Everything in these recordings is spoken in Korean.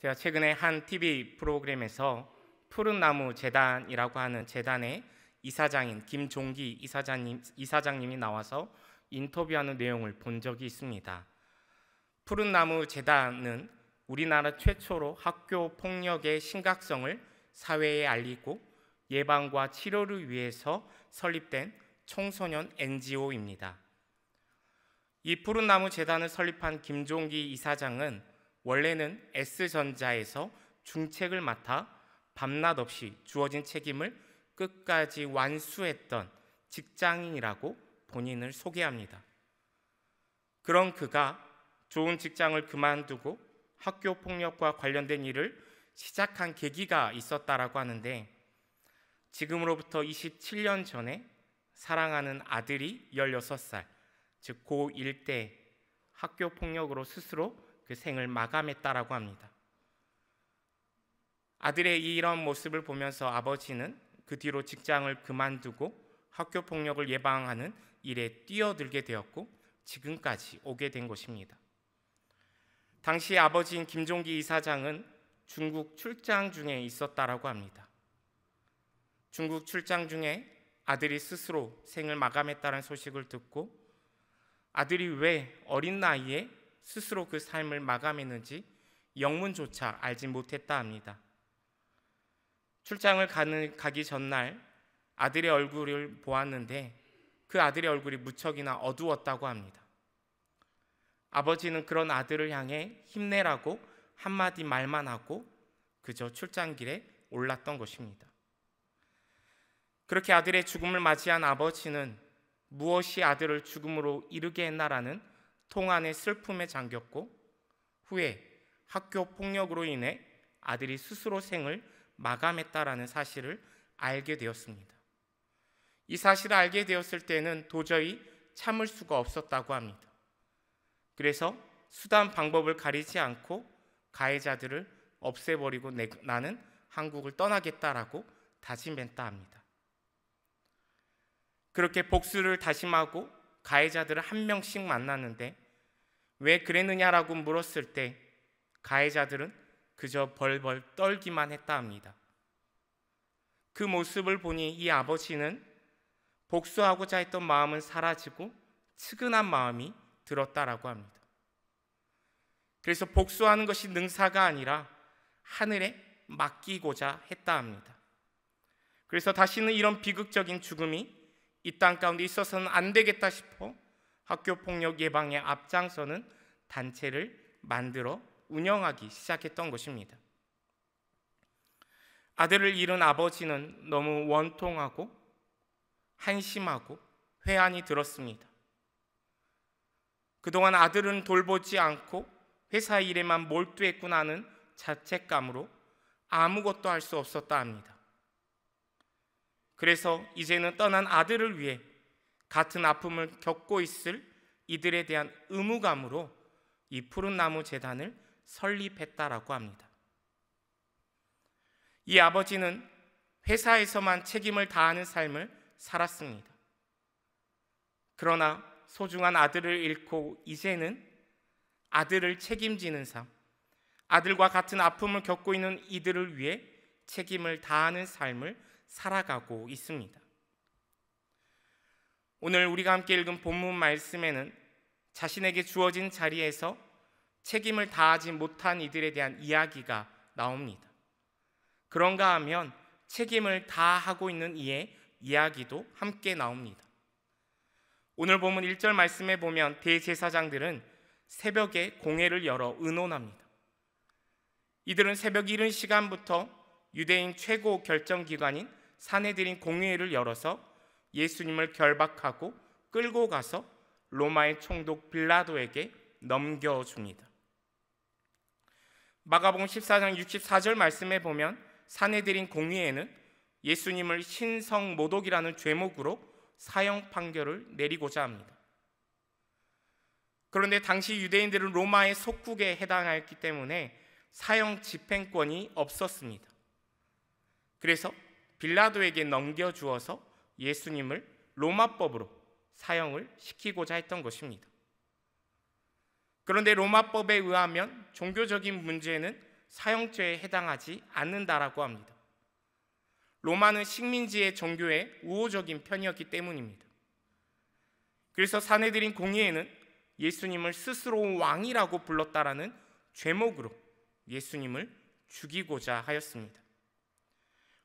제가 최근에 한 TV 프로그램에서 푸른 나무 재단이라고 하는 재단의 이사장인 김종기 이사장님이 나와서 인터뷰하는 내용을 본 적이 있습니다. 푸른 나무 재단은 우리나라 최초로 학교 폭력의 심각성을 사회에 알리고 예방과 치료를 위해서 설립된 청소년 NGO입니다. 이 푸른 나무 재단을 설립한 김종기 이사장은 원래는 S전자에서 중책을 맡아 밤낮 없이 주어진 책임을 끝까지 완수했던 직장인이라고 본인을 소개합니다. 그런 그가 좋은 직장을 그만두고 학교 폭력과 관련된 일을 시작한 계기가 있었다라고 하는데, 지금으로부터 27년 전에 사랑하는 아들이 16살, 즉 고1 때 학교 폭력으로 스스로 그 생을 마감했다라고 합니다. 아들의 이런 모습을 보면서 아버지는 그 뒤로 직장을 그만두고 학교 폭력을 예방하는 일에 뛰어들게 되었고 지금까지 오게 된 것입니다. 당시 아버지인 김종기 이사장은 중국 출장 중에 있었다라고 합니다. 중국 출장 중에 아들이 스스로 생을 마감했다는 소식을 듣고 아들이 왜 어린 나이에 스스로 그 삶을 마감했는지 영문조차 알지 못했다 합니다. 출장을 가기 전날 아들의 얼굴을 보았는데 그 아들의 얼굴이 무척이나 어두웠다고 합니다. 아버지는 그런 아들을 향해 힘내라고 한마디 말만 하고 그저 출장길에 올랐던 것입니다. 그렇게 아들의 죽음을 맞이한 아버지는 무엇이 아들을 죽음으로 이르게 했나라는 통안의 슬픔에 잠겼고 후에 학교 폭력으로 인해 아들이 스스로 생을 마감했다라는 사실을 알게 되었습니다. 이 사실을 알게 되었을 때는 도저히 참을 수가 없었다고 합니다. 그래서 수단 방법을 가리지 않고 가해자들을 없애버리고 나는 한국을 떠나겠다라고 다짐했다 합니다. 그렇게 복수를 다짐하고 가해자들을 한 명씩 만났는데 왜 그랬느냐라고 물었을 때 가해자들은 그저 벌벌 떨기만 했다 합니다. 그 모습을 보니 이 아버지는 복수하고자 했던 마음은 사라지고 측은한 마음이 들었다라고 합니다. 그래서 복수하는 것이 능사가 아니라 하늘에 맡기고자 했다 합니다. 그래서 다시는 이런 비극적인 죽음이 이 땅 가운데 있어서는 안 되겠다 싶어 학교 폭력 예방에 앞장서는 단체를 만들어 운영하기 시작했던 것입니다. 아들을 잃은 아버지는 너무 원통하고 한심하고 회한이 들었습니다. 그동안 아들은 돌보지 않고 회사 일에만 몰두했구나는 자책감으로 아무것도 할 수 없었다 합니다. 그래서 이제는 떠난 아들을 위해 같은 아픔을 겪고 있을 이들에 대한 의무감으로 이 푸른 나무 재단을 설립했다라고 합니다. 이 아버지는 회사에서만 책임을 다하는 삶을 살았습니다. 그러나 소중한 아들을 잃고 이제는 아들을 책임지는 삶, 아들과 같은 아픔을 겪고 있는 이들을 위해 책임을 다하는 삶을 살아가고 있습니다. 오늘 우리가 함께 읽은 본문 말씀에는 자신에게 주어진 자리에서 책임을 다하지 못한 이들에 대한 이야기가 나옵니다. 그런가 하면 책임을 다하고 있는 이의 이야기도 함께 나옵니다. 오늘 본문 1절 말씀에 보면 대제사장들은 새벽에 공회를 열어 의논합니다. 이들은 새벽 이른 시간부터 유대인 최고 결정기관인 산헤드린 공회를 열어서 예수님을 결박하고 끌고 가서 로마의 총독 빌라도에게 넘겨줍니다. 마가복음 14장 64절 말씀에 보면 산헤드린 공회에는 예수님을 신성모독이라는 죄목으로 사형 판결을 내리고자 합니다. 그런데 당시 유대인들은 로마의 속국에 해당하였기 때문에 사형 집행권이 없었습니다. 그래서 빌라도에게 넘겨주어서 예수님을 로마법으로 사형을 시키고자 했던 것입니다. 그런데 로마법에 의하면 종교적인 문제는 사형죄에 해당하지 않는다라고 합니다. 로마는 식민지의 종교에 우호적인 편이었기 때문입니다. 그래서 사내들인 공의회는 예수님을 스스로 왕이라고 불렀다라는 죄목으로 예수님을 죽이고자 하였습니다.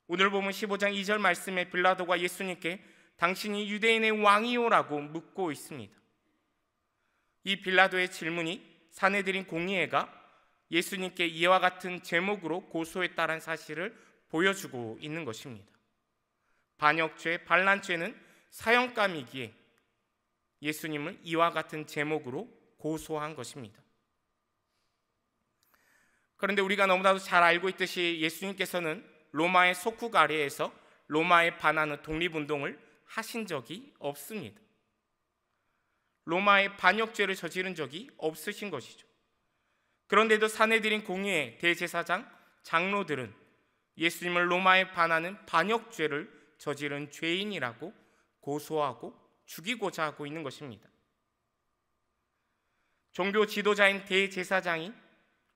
오늘 보면 15장 2절 말씀에 빌라도가 예수님께 당신이 유대인의 왕이요라고 묻고 있습니다. 이 빌라도의 질문이 사내들인 공의회가 예수님께 이와 같은 제목으로 고소했다는 사실을 보여주고 있는 것입니다. 반역죄, 반란죄는 사형감이기에 예수님을 이와 같은 제목으로 고소한 것입니다. 그런데 우리가 너무나도 잘 알고 있듯이 예수님께서는 로마의 속국 아래에서 로마에 반하는 독립운동을 하신 적이 없습니다. 로마의 반역죄를 저지른 적이 없으신 것이죠. 그런데도 사내들인 공의회, 대제사장, 장로들은 예수님을 로마에 반하는 반역죄를 저지른 죄인이라고 고소하고 죽이고자 하고 있는 것입니다. 종교 지도자인 대제사장이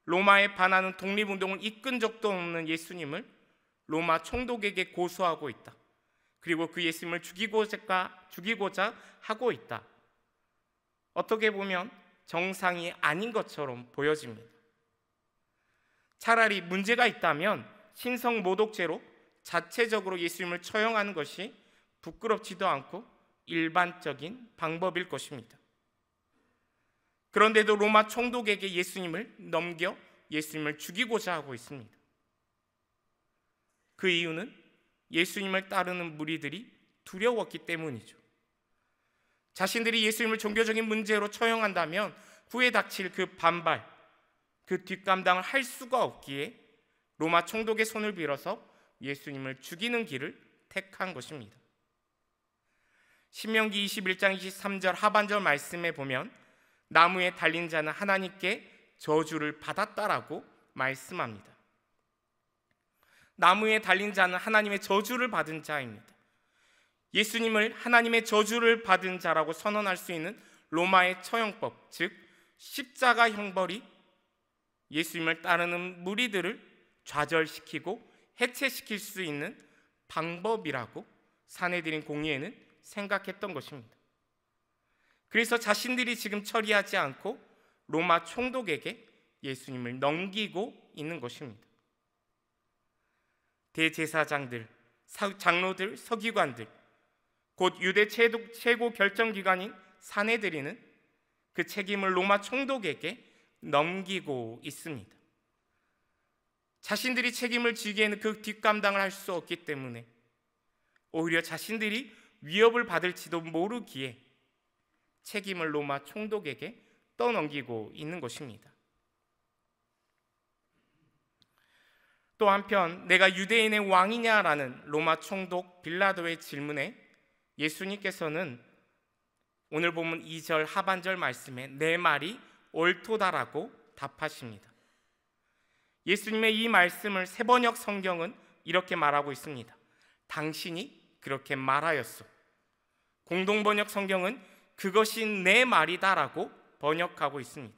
로마에 반하는 독립운동을 이끈 적도 없는 예수님을 로마 총독에게 고소하고 있다. 그리고 그 예수님을 죽이고자 하고 있다. 어떻게 보면 정상이 아닌 것처럼 보여집니다. 차라리 문제가 있다면 신성모독죄로 자체적으로 예수님을 처형하는 것이 부끄럽지도 않고 일반적인 방법일 것입니다. 그런데도 로마 총독에게 예수님을 넘겨 예수님을 죽이고자 하고 있습니다. 그 이유는 예수님을 따르는 무리들이 두려웠기 때문이죠. 자신들이 예수님을 종교적인 문제로 처형한다면 후에 닥칠 그 반발, 그 뒷감당을 할 수가 없기에 로마 총독의 손을 빌어서 예수님을 죽이는 길을 택한 것입니다. 신명기 21장 23절 하반절 말씀에 보면 나무에 달린 자는 하나님께 저주를 받았다라고 말씀합니다. 나무에 달린 자는 하나님의 저주를 받은 자입니다. 예수님을 하나님의 저주를 받은 자라고 선언할 수 있는 로마의 처형법, 즉 십자가 형벌이 예수님을 따르는 무리들을 좌절시키고 해체시킬 수 있는 방법이라고 사내들인 공의회는 생각했던 것입니다. 그래서 자신들이 지금 처리하지 않고 로마 총독에게 예수님을 넘기고 있는 것입니다. 대제사장들, 장로들, 서기관들, 곧 유대 최고 결정기관인 사내들이는 그 책임을 로마 총독에게 넘기고 있습니다. 자신들이 책임을 지기에는 그 뒷감당을 할 수 없기 때문에 오히려 자신들이 위협을 받을지도 모르기에 책임을 로마 총독에게 떠넘기고 있는 것입니다. 또 한편 내가 유대인의 왕이냐라는 로마 총독 빌라도의 질문에 예수님께서는 오늘 보면 2절 하반절 말씀에 내 말이 옳도다라고 답하십니다. 예수님의 이 말씀을 세번역 성경은 이렇게 말하고 있습니다. 당신이 그렇게 말하였소. 공동번역 성경은 그것이 내 말이다라고 번역하고 있습니다.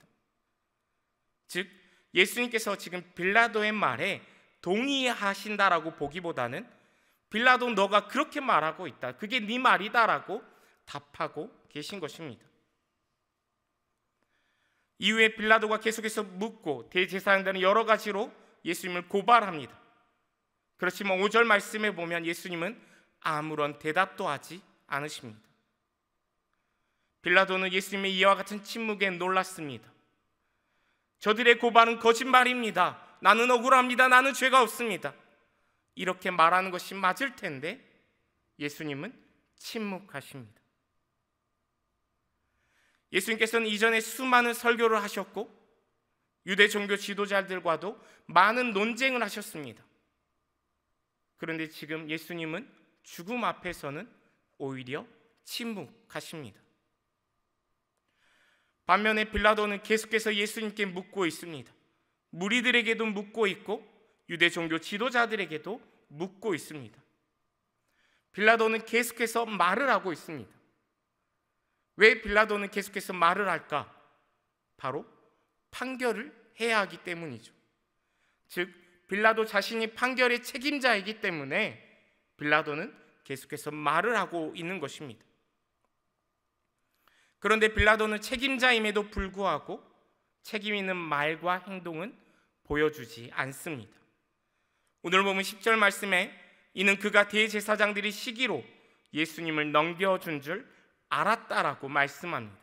즉 예수님께서 지금 빌라도의 말에 동의하신다라고 보기보다는 빌라도 너가 그렇게 말하고 있다, 그게 네 말이다라고 답하고 계신 것입니다. 이후에 빌라도가 계속해서 묻고 대제사장들은 여러 가지로 예수님을 고발합니다. 그렇지만 5절 말씀에 보면 예수님은 아무런 대답도 하지 않으십니다. 빌라도는 예수님의 이와 같은 침묵에 놀랐습니다. 저들의 고발은 거짓말입니다. 나는 억울합니다. 나는 죄가 없습니다. 이렇게 말하는 것이 맞을 텐데 예수님은 침묵하십니다. 예수님께서는 이전에 수많은 설교를 하셨고 유대 종교 지도자들과도 많은 논쟁을 하셨습니다. 그런데 지금 예수님은 죽음 앞에서는 오히려 침묵하십니다. 반면에 빌라도는 계속해서 예수님께 묻고 있습니다. 무리들에게도 묻고 있고 유대 종교 지도자들에게도 묻고 있습니다. 빌라도는 계속해서 말을 하고 있습니다. 왜 빌라도는 계속해서 말을 할까? 바로 판결을 해야 하기 때문이죠. 즉 빌라도 자신이 판결의 책임자이기 때문에 빌라도는 계속해서 말을 하고 있는 것입니다. 그런데 빌라도는 책임자임에도 불구하고 책임 있는 말과 행동은 보여주지 않습니다. 오늘 보면 10절 말씀에 이는 그가 대제사장들이 시기로 예수님을 넘겨준 줄 알았다라고 말씀합니다.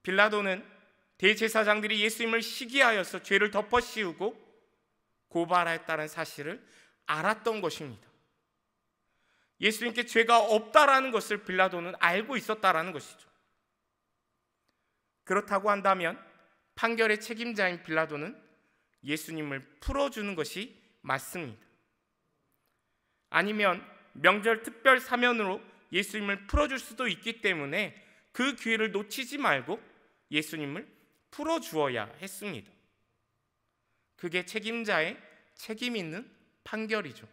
빌라도는 대제사장들이 예수님을 시기하여서 죄를 덮어씌우고 고발했다는 사실을 알았던 것입니다. 예수님께 죄가 없다라는 것을 빌라도는 알고 있었다라는 것이죠. 그렇다고 한다면 판결의 책임자인 빌라도는 예수님을 풀어주는 것이 맞습니다. 아니면 명절 특별 사면으로 예수님을 풀어줄 수도 있기 때문에 그 기회를 놓치지 말고 예수님을 풀어주어야 했습니다. 그게 책임자의 책임 있는 판결이죠.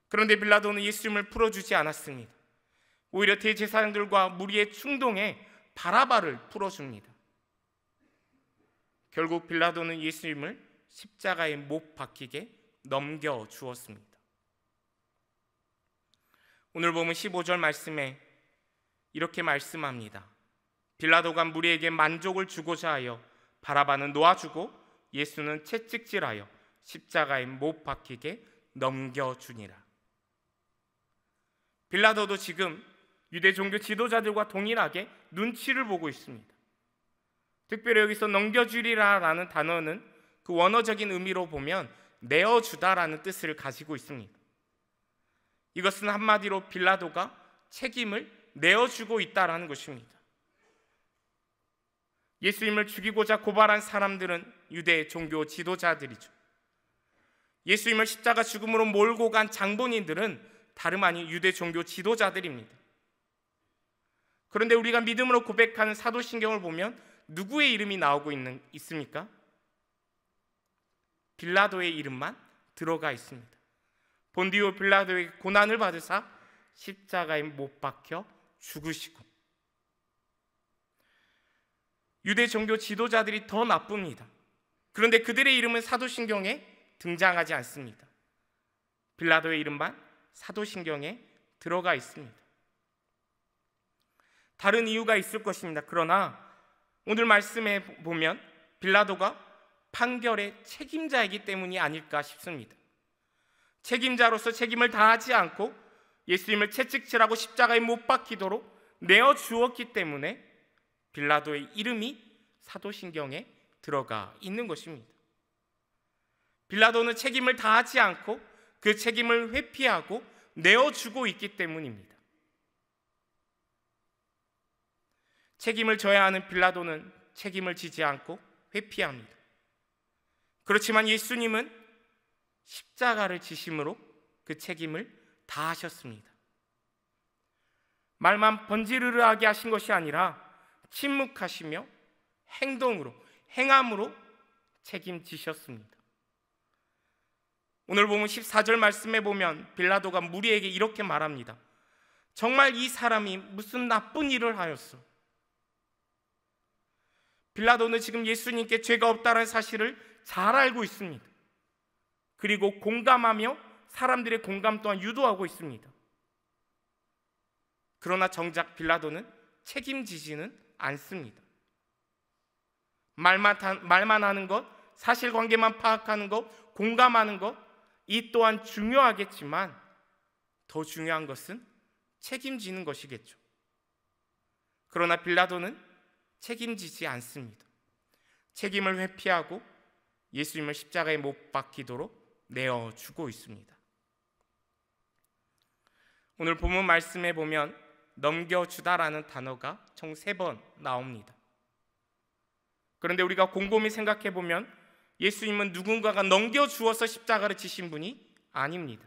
그런데 빌라도는 예수님을 풀어주지 않았습니다. 오히려 대제사장들과 무리의 충동에 바라바를 풀어줍니다. 결국 빌라도는 예수님을 십자가에 못 박히게 넘겨주었습니다. 오늘 보면 15절 말씀에 이렇게 말씀합니다. 빌라도가 무리에게 만족을 주고자 하여 바라바는 놓아주고 예수는 채찍질하여 십자가에 못 박히게 넘겨주니라. 빌라도도 지금 유대 종교 지도자들과 동일하게 눈치를 보고 있습니다. 특별히 여기서 넘겨주리라라는 단어는 그 원어적인 의미로 보면 내어주다라는 뜻을 가지고 있습니다. 이것은 한마디로 빌라도가 책임을 내어주고 있다라는 것입니다. 예수님을 죽이고자 고발한 사람들은 유대 종교 지도자들이죠. 예수님을 십자가 죽음으로 몰고 간 장본인들은 다름 아닌 유대 종교 지도자들입니다. 그런데 우리가 믿음으로 고백하는 사도신경을 보면 누구의 이름이 나오고 있습니까? 빌라도의 이름만 들어가 있습니다. 본디오 빌라도에게 고난을 받으사 십자가에 못 박혀 죽으시고, 유대 종교 지도자들이 더 나쁩니다. 그런데 그들의 이름은 사도신경에 등장하지 않습니다. 빌라도의 이름만 사도신경에 들어가 있습니다. 다른 이유가 있을 것입니다. 그러나 오늘 말씀에 보면 빌라도가 판결의 책임자이기 때문이 아닐까 싶습니다. 책임자로서 책임을 다하지 않고 예수님을 채찍질하고 십자가에 못 박히도록 내어주었기 때문에 빌라도의 이름이 사도신경에 들어가 있는 것입니다. 빌라도는 책임을 다하지 않고 그 책임을 회피하고 내어주고 있기 때문입니다. 책임을 져야 하는 빌라도는 책임을 지지 않고 회피합니다. 그렇지만 예수님은 십자가를 지심으로 그 책임을 다하셨습니다. 말만 번지르르하게 하신 것이 아니라 침묵하시며 행동으로, 행함으로 책임지셨습니다. 오늘 보면 14절 말씀에 보면 빌라도가 무리에게 이렇게 말합니다. 정말 이 사람이 무슨 나쁜 일을 하였어? 빌라도는 지금 예수님께 죄가 없다는 사실을 잘 알고 있습니다. 그리고 공감하며 사람들의 공감 또한 유도하고 있습니다. 그러나 정작 빌라도는 책임지지는 않습니다. 말만 하는 것, 사실관계만 파악하는 것, 공감하는 것, 이 또한 중요하겠지만 더 중요한 것은 책임지는 것이겠죠. 그러나 빌라도는 책임지지 않습니다. 책임을 회피하고 예수님을 십자가에 못 박히도록 내어주고 있습니다. 오늘 본문 말씀에 보면 넘겨주다라는 단어가 총 3번 나옵니다. 그런데 우리가 곰곰이 생각해 보면 예수님은 누군가가 넘겨주어서 십자가를 지신 분이 아닙니다.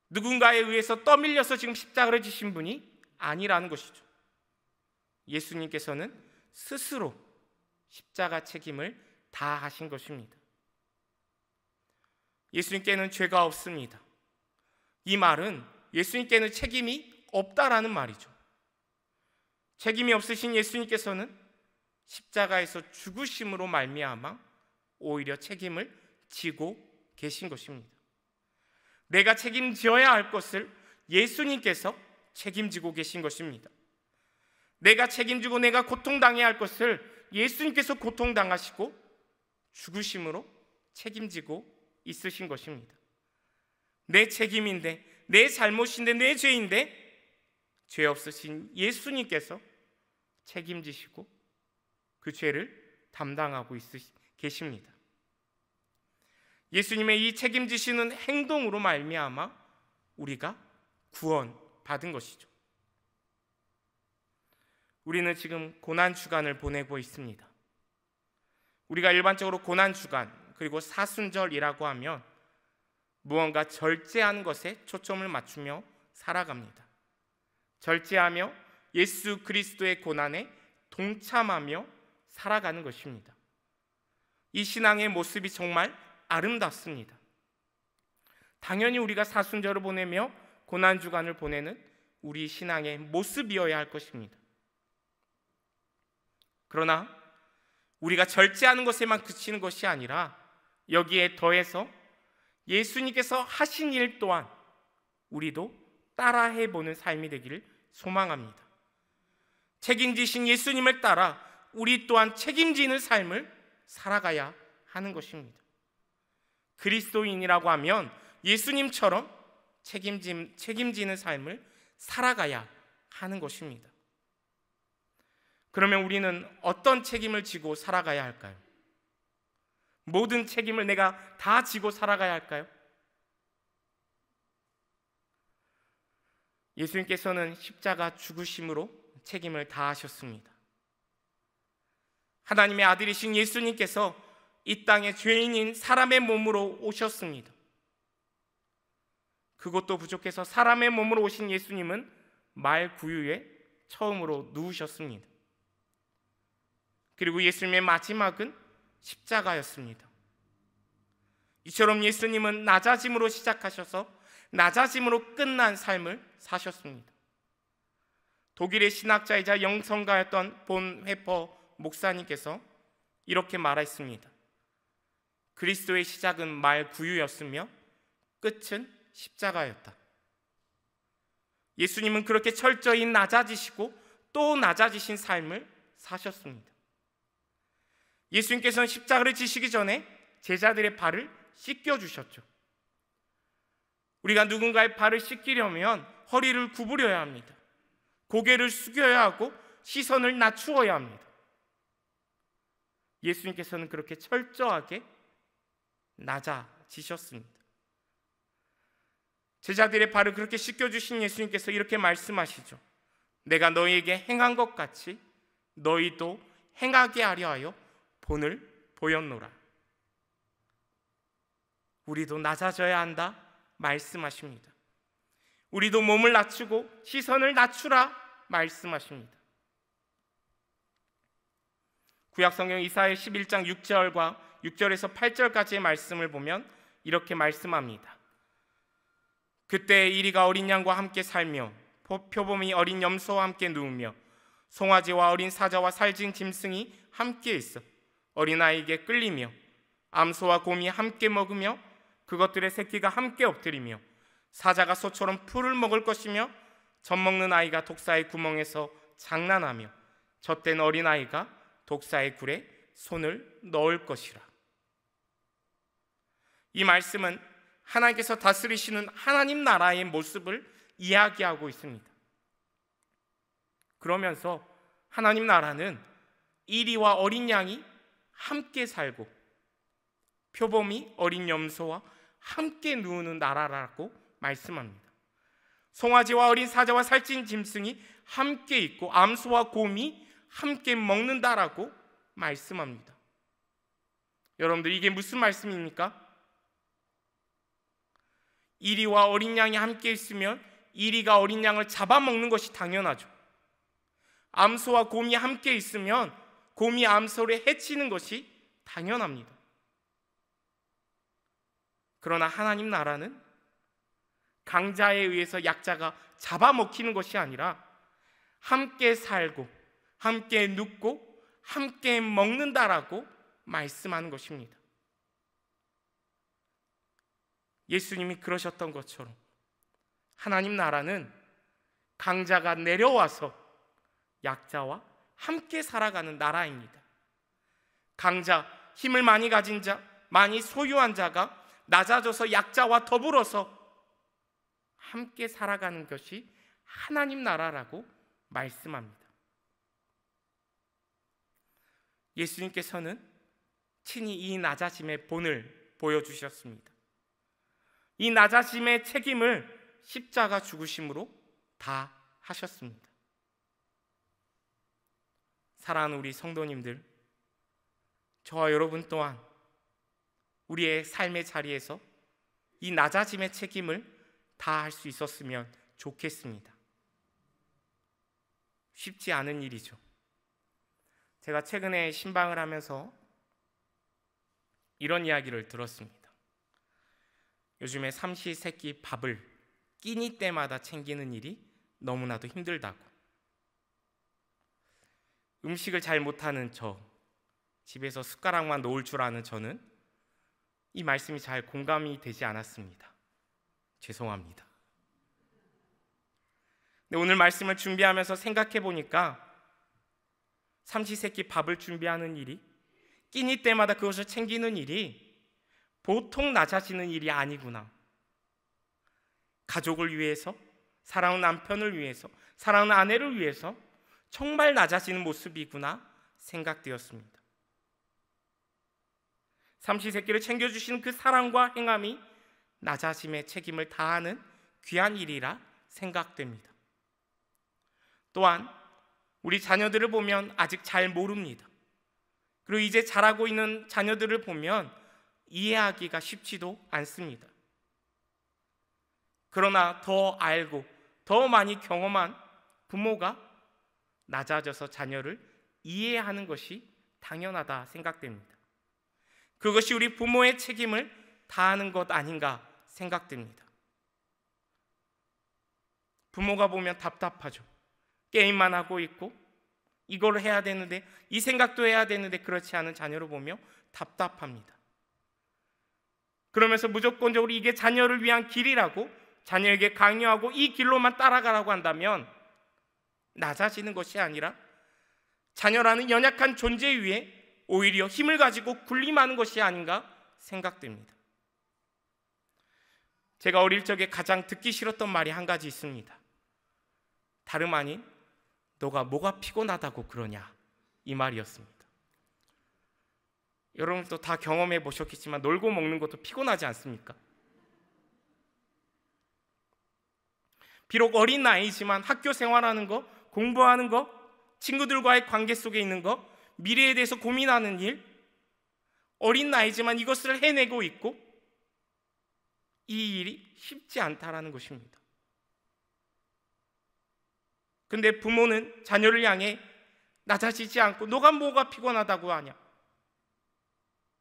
누군가에 의해서 떠밀려서 지금 십자가를 지신 분이 아니라는 것이죠. 예수님께서는 스스로 십자가 책임을 다 하신 것입니다. 예수님께는 죄가 없습니다. 이 말은 예수님께는 책임이 없다라는 말이죠. 책임이 없으신 예수님께서는 십자가에서 죽으심으로 말미암아 오히려 책임을 지고 계신 것입니다. 내가 책임져야 할 것을 예수님께서 책임지고 계신 것입니다. 내가 책임지고 내가 고통당해야 할 것을 예수님께서 고통당하시고 죽으심으로 책임지고 있으신 것입니다. 내 책임인데, 내 잘못인데, 내 죄인데 죄 없으신 예수님께서 책임지시고 그 죄를 담당하고 계십니다. 예수님의 이 책임지시는 행동으로 말미암아 우리가 구원받은 것이죠. 우리는 지금 고난주간을 보내고 있습니다. 우리가 일반적으로 고난주간 그리고 사순절이라고 하면 무언가 절제하는 것에 초점을 맞추며 살아갑니다. 절제하며 예수 그리스도의 고난에 동참하며 살아가는 것입니다. 이 신앙의 모습이 정말 아름답습니다. 당연히 우리가 사순절을 보내며 고난주간을 보내는 우리 신앙의 모습이어야 할 것입니다. 그러나 우리가 절제하는 것에만 그치는 것이 아니라 여기에 더해서 예수님께서 하신 일 또한 우리도 따라해보는 삶이 되기를 소망합니다. 책임지신 예수님을 따라 우리 또한 책임지는 삶을 살아가야 하는 것입니다. 그리스도인이라고 하면 예수님처럼 책임지는 삶을 살아가야 하는 것입니다. 그러면 우리는 어떤 책임을 지고 살아가야 할까요? 모든 책임을 내가 다 지고 살아가야 할까요? 예수님께서는 십자가 죽으심으로 책임을 다하셨습니다. 하나님의 아들이신 예수님께서 이 땅에 죄인인 사람의 몸으로 오셨습니다. 그것도 부족해서 사람의 몸으로 오신 예수님은 말 구유에 처음으로 누우셨습니다. 그리고 예수님의 마지막은 십자가였습니다. 이처럼 예수님은 낮아짐으로 시작하셔서 낮아짐으로 끝난 삶을 사셨습니다. 독일의 신학자이자 영성가였던 본 회퍼 목사님께서 이렇게 말했습니다. 그리스도의 시작은 말 구유였으며 끝은 십자가였다. 예수님은 그렇게 철저히 낮아지시고 또 낮아지신 삶을 사셨습니다. 예수님께서는 십자가를 지시기 전에 제자들의 발을 씻겨주셨죠. 우리가 누군가의 발을 씻기려면 허리를 구부려야 합니다. 고개를 숙여야 하고 시선을 낮추어야 합니다. 예수님께서는 그렇게 철저하게 낮아지셨습니다. 제자들의 발을 그렇게 씻겨주신 예수님께서 이렇게 말씀하시죠. 내가 너희에게 행한 것 같이 너희도 행하게 하려 하여 본을 보였노라. 우리도 낮아져야 한다 말씀하십니다. 우리도 몸을 낮추고 시선을 낮추라 말씀하십니다. 구약성경 이사야 11장 6절과 6절에서 8절까지의 말씀을 보면 이렇게 말씀합니다. 그때 이리가 어린 양과 함께 살며 표범이 어린 염소와 함께 누우며 송아지와 어린 사자와 살진 짐승이 함께 있어 어린아이에게 끌리며 암소와 곰이 함께 먹으며 그것들의 새끼가 함께 엎드리며 사자가 소처럼 풀을 먹을 것이며 젖먹는 아이가 독사의 구멍에서 장난하며 젖된 어린아이가 독사의 굴에 손을 넣을 것이라. 이 말씀은 하나님께서 다스리시는 하나님 나라의 모습을 이야기하고 있습니다. 그러면서 하나님 나라는 이리와 어린 양이 함께 살고 표범이 어린 염소와 함께 누우는 나라라고 말씀합니다. 송아지와 어린 사자와 살찐 짐승이 함께 있고 암소와 곰이 함께 먹는다라고 말씀합니다. 여러분들 이게 무슨 말씀입니까? 이리와 어린 양이 함께 있으면 이리가 어린 양을 잡아먹는 것이 당연하죠. 암소와 곰이 함께 있으면 곰이 암소를 해치는 것이 당연합니다. 그러나 하나님 나라는 강자에 의해서 약자가 잡아먹히는 것이 아니라 함께 살고 함께 눕고 함께 먹는다라고 말씀하는 것입니다. 예수님이 그러셨던 것처럼 하나님 나라는 강자가 내려와서 약자와 함께 살아가는 나라입니다. 강자, 힘을 많이 가진 자, 많이 소유한 자가 낮아져서 약자와 더불어서 함께 살아가는 것이 하나님 나라라고 말씀합니다. 예수님께서는 친히 이 낮아짐의 본을 보여주셨습니다. 이 낮아짐의 책임을 십자가 죽으심으로 다 하셨습니다. 사랑하는 우리 성도님들, 저와 여러분 또한 우리의 삶의 자리에서 이 낮아짐의 책임을 다 할 수 있었으면 좋겠습니다. 쉽지 않은 일이죠. 제가 최근에 신방을 하면서 이런 이야기를 들었습니다. 요즘에 삼시세끼 밥을 끼니 때마다 챙기는 일이 너무나도 힘들다고. 음식을 잘 못하는 저, 집에서 숟가락만 놓을 줄 아는 저는 이 말씀이 잘 공감이 되지 않았습니다. 죄송합니다. 근데 오늘 말씀을 준비하면서 생각해 보니까 삼시세끼 밥을 준비하는 일이, 끼니 때마다 그것을 챙기는 일이 보통 낮아지는 일이 아니구나. 가족을 위해서, 사랑하는 남편을 위해서, 사랑하는 아내를 위해서 정말 낮아지는 모습이구나 생각되었습니다. 삼시세끼를 챙겨주시는 그 사랑과 행함이 낮아짐의 책임을 다하는 귀한 일이라 생각됩니다. 또한 우리 자녀들을 보면 아직 잘 모릅니다. 그리고 이제 자라고 있는 자녀들을 보면 이해하기가 쉽지도 않습니다. 그러나 더 알고 더 많이 경험한 부모가 낮아져서 자녀를 이해하는 것이 당연하다 생각됩니다. 그것이 우리 부모의 책임을 다하는 것 아닌가 생각됩니다. 부모가 보면 답답하죠. 게임만 하고 있고 이걸 해야 되는데, 이 생각도 해야 되는데 그렇지 않은 자녀를 보며 답답합니다. 그러면서 무조건적으로 이게 자녀를 위한 길이라고 자녀에게 강요하고 이 길로만 따라가라고 한다면 낮아지는 것이 아니라 자녀라는 연약한 존재 위에 오히려 힘을 가지고 군림하는 것이 아닌가 생각됩니다. 제가 어릴 적에 가장 듣기 싫었던 말이 한 가지 있습니다. 다름 아닌 너가 뭐가 피곤하다고 그러냐, 이 말이었습니다. 여러분도 다 경험해 보셨겠지만 놀고 먹는 것도 피곤하지 않습니까? 비록 어린 나이지만 학교 생활하는 거, 공부하는 거, 친구들과의 관계 속에 있는 거, 미래에 대해서 고민하는 일, 어린 나이지만 이것을 해내고 있고 이 일이 쉽지 않다라는 것입니다. 근데 부모는 자녀를 향해 낮아지지 않고 너가 뭐가 피곤하다고 하냐,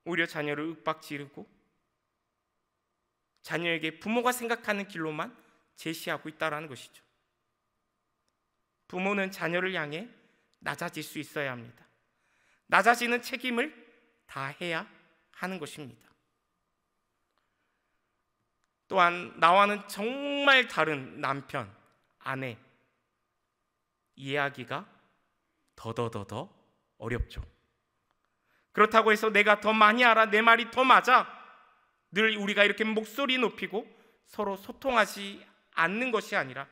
오히려 자녀를 윽박지르고 자녀에게 부모가 생각하는 길로만 제시하고 있다는 것이죠. 부모는 자녀를 향해 낮아질 수 있어야 합니다. 낮아지는 책임을 다해야 하는 것입니다. 또한 나와는 정말 다른 남편, 아내, 이해하기가 더더더 어렵죠. 그렇다고 해서 내가 더 많이 알아, 내 말이 더 맞아, 늘 우리가 이렇게 목소리 높이고 서로 소통하지 않는 것이 아니라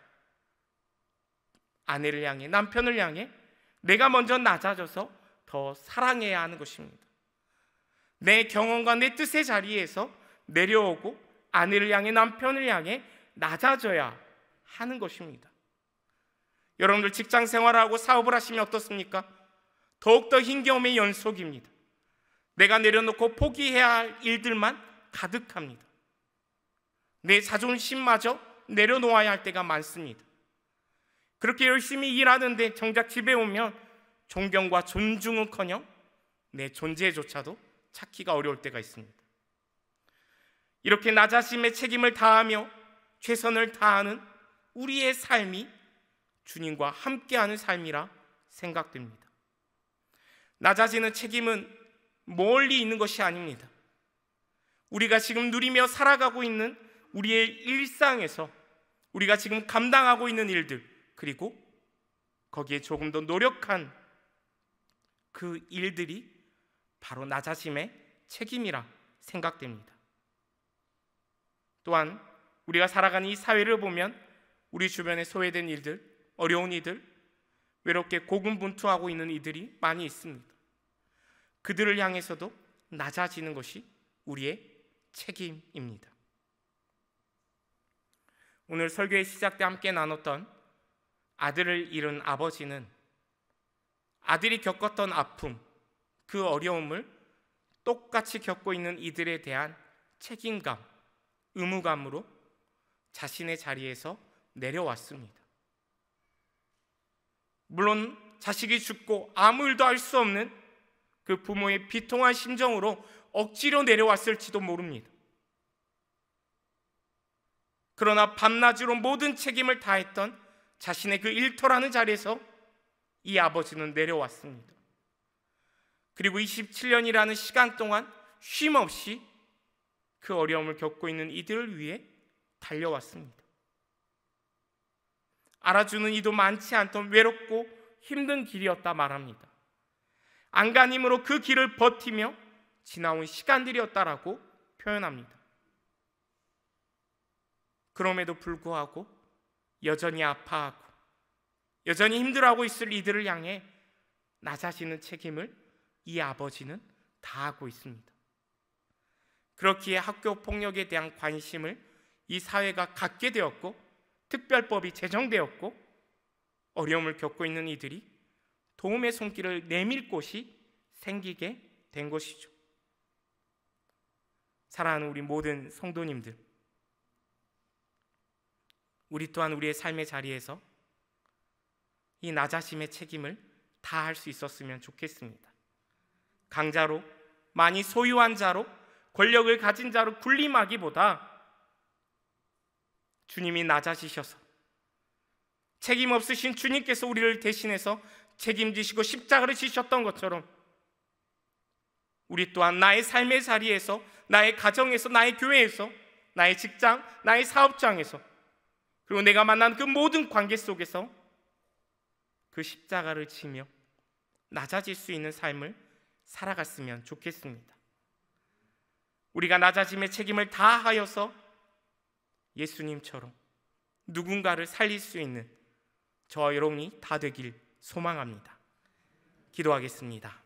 아내를 향해, 남편을 향해 내가 먼저 낮아져서 더 사랑해야 하는 것입니다. 내 경험과 내 뜻의 자리에서 내려오고 아내를 향해, 남편을 향해 낮아져야 하는 것입니다. 여러분들 직장 생활하고 사업을 하시면 어떻습니까? 더욱더 흰 경험의 연속입니다. 내가 내려놓고 포기해야 할 일들만 가득합니다. 내 자존심마저 내려놓아야 할 때가 많습니다. 그렇게 열심히 일하는데 정작 집에 오면 존경과 존중은커녕 내 존재조차도 찾기가 어려울 때가 있습니다. 이렇게 낮아짐의 책임을 다하며 최선을 다하는 우리의 삶이 주님과 함께하는 삶이라 생각됩니다. 낮아지는 책임은 멀리 있는 것이 아닙니다. 우리가 지금 누리며 살아가고 있는 우리의 일상에서 우리가 지금 감당하고 있는 일들, 그리고 거기에 조금 더 노력한 그 일들이 바로 낮아짐의 책임이라 생각됩니다. 또한 우리가 살아가는 이 사회를 보면 우리 주변에 소외된 이들, 어려운 이들, 외롭게 고군분투하고 있는 이들이 많이 있습니다. 그들을 향해서도 낮아지는 것이 우리의 책임입니다. 오늘 설교의 시작 때 함께 나눴던 아들을 잃은 아버지는 아들이 겪었던 아픔, 그 어려움을 똑같이 겪고 있는 이들에 대한 책임감, 의무감으로 자신의 자리에서 내려왔습니다. 물론 자식이 죽고 아무 일도 할 수 없는 그 부모의 비통한 심정으로 억지로 내려왔을지도 모릅니다. 그러나 밤낮으로 모든 책임을 다했던 자신의 그 일터라는 자리에서 이 아버지는 내려왔습니다. 그리고 27년이라는 시간 동안 쉼없이 그 어려움을 겪고 있는 이들을 위해 달려왔습니다. 알아주는 이도 많지 않던 외롭고 힘든 길이었다 말합니다. 안간힘으로 그 길을 버티며 지나온 시간들이었다라고 표현합니다. 그럼에도 불구하고 여전히 아파하고 여전히 힘들어하고 있을 이들을 향해 낮아지는 책임을 이 아버지는 다하고 있습니다. 그렇기에 학교 폭력에 대한 관심을 이 사회가 갖게 되었고 특별법이 제정되었고 어려움을 겪고 있는 이들이 도움의 손길을 내밀 곳이 생기게 된 것이죠. 사랑하는 우리 모든 성도님들, 우리 또한 우리의 삶의 자리에서 이 낮아짐의 책임을 다할 수 있었으면 좋겠습니다. 강자로, 많이 소유한 자로, 권력을 가진 자로 군림하기보다 주님이 낮아지셔서 책임 없으신 주님께서 우리를 대신해서 책임지시고 십자가를 지셨던 것처럼 우리 또한 나의 삶의 자리에서, 나의 가정에서, 나의 교회에서, 나의 직장, 나의 사업장에서, 그리고 내가 만난 그 모든 관계 속에서 그 십자가를 지며 낮아질 수 있는 삶을 살아갔으면 좋겠습니다. 우리가 낮아짐의 책임을 다하여서 예수님처럼 누군가를 살릴 수 있는 저와 여러분이 다 되길 소망합니다. 기도하겠습니다.